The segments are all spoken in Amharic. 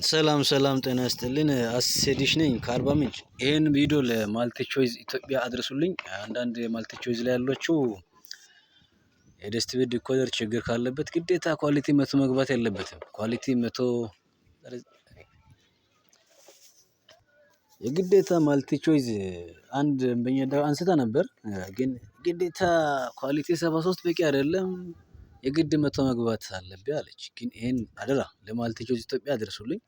ሰላም ሰላም ጤና ይስጥልን አሴዲሽ ነኝ ከአርባ ምንጭ። ይሄን ቪዲዮ ለማልቲ ቾይዝ ኢትዮጵያ አድርሱልኝ። አንዳንድ የማልቲ ቾይዝ ላይ ያሏችሁ የደስቲቪ ዲኮደር ችግር ካለበት ግዴታ ኳሊቲ መቶ መግባት የለበትም። ኳሊቲ መቶ የግዴታ ማልቲ ቾይዝ አንድ በእኛ አንስታ ነበር፣ ግን ግዴታ ኳሊቲ 73 በቂ አይደለም የግድ መቶ መግባት አለብኝ አለች። ግን ይሄን አደራ ለማልቲ ቾይዝ ኢትዮጵያ አድርሱልኝ።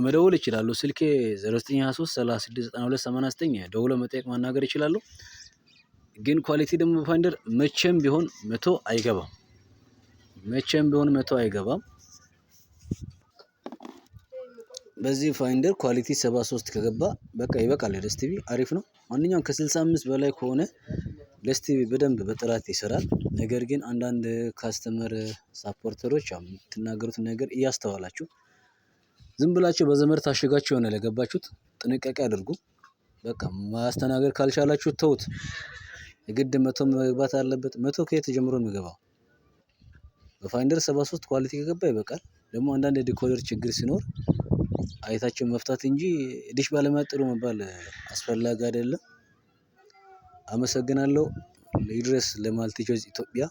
መደወል ይችላሉ። ስልኬ 0923369289 ደውሎ መጠየቅ ማናገር ይችላሉ። ግን ኳሊቲ ደግሞ ፋይንደር መቼም ቢሆን መቶ አይገባም። መቼም ቢሆን መቶ አይገባም። በዚህ ፋይንደር ኳሊቲ 73 ከገባ በቃ ይበቃል። ለደስቲቪ አሪፍ ነው። ማንኛውም ከ65 በላይ ከሆነ ደስቲቪ በደንብ በጥራት ይሰራል። ነገር ግን አንዳንድ ካስተመር ሳፖርተሮች የምትናገሩት ነገር እያስተዋላችሁ ዝም ብላችሁ በዘመድ ታሽጋችሁ የሆነ ለገባችሁት ጥንቃቄ አድርጉ። በቃ ማስተናገድ ካልቻላችሁ ተውት። የግድ መቶ መግባት አለበት። መቶ ከየት ጀምሮ ነው የሚገባው? በፋይንደር 73 ኳሊቲ ከገባ ይበቃል። ደግሞ አንዳንድ ዲኮደር ችግር ሲኖር አይታችሁ መፍታት እንጂ ዲሽ ባለማጥሩ መባል አስፈላጊ አይደለም። አመሰግናለሁ። ይድረስ ለማልቲ ቾይዝ ኢትዮጵያ።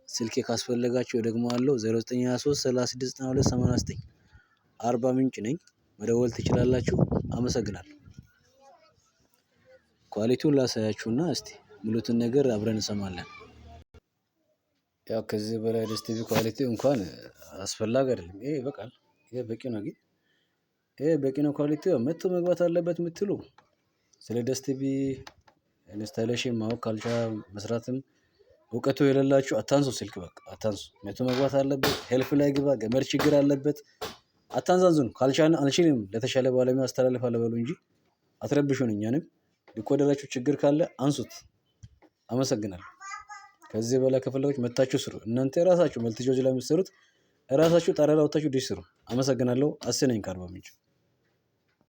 ስልኬ ካስፈለጋችሁ ደግሞ አለው 0923369289 አርባ ምንጭ ነኝ። መደወል ትችላላችሁ። አመሰግናለሁ። ኳሊቲውን ላሳያችሁና እስቲ ሙሉትን ነገር አብረን እንሰማለን። ያው ከዚህ በላይ ደስቲቪ ኳሊቲ እንኳን አስፈላጊ አይደለም። ይሄ ይበቃል። ይሄ በቂ ነው። ግን ይሄ በቂ ነው። ኳሊቲው መቶ መግባት አለበት የምትሉ ስለ ደስቲቪ ኢንስታሌሽን ማወቅ ካልቻለ መስራትም እውቀቱ የሌላችሁ አታንሱ። ስልክ በቃ አታንሱ። መቶ መግባት አለበት። ሄልፍ ላይ ግባ። ገመድ ችግር አለበት። አታንዛዙን። ካልቻልን አልችልም ለተሻለ ባለሙያ አስተላልፋለሁ በሉ እንጂ አትረብሹን። እኛንም ዲኮደራችሁ ችግር ካለ አንሱት። አመሰግናለሁ። ከዚህ በላይ ከፈለጋችሁ መታችሁ ስሩ። እናንተ ራሳችሁ መልቲ ቾይዝ ላይ የምትሰሩት ራሳችሁ ጣሪያ ላይ ወጣችሁ ዲሽ ስሩ። አመሰግናለሁ። አስነኝ ከአርባ ምንጭ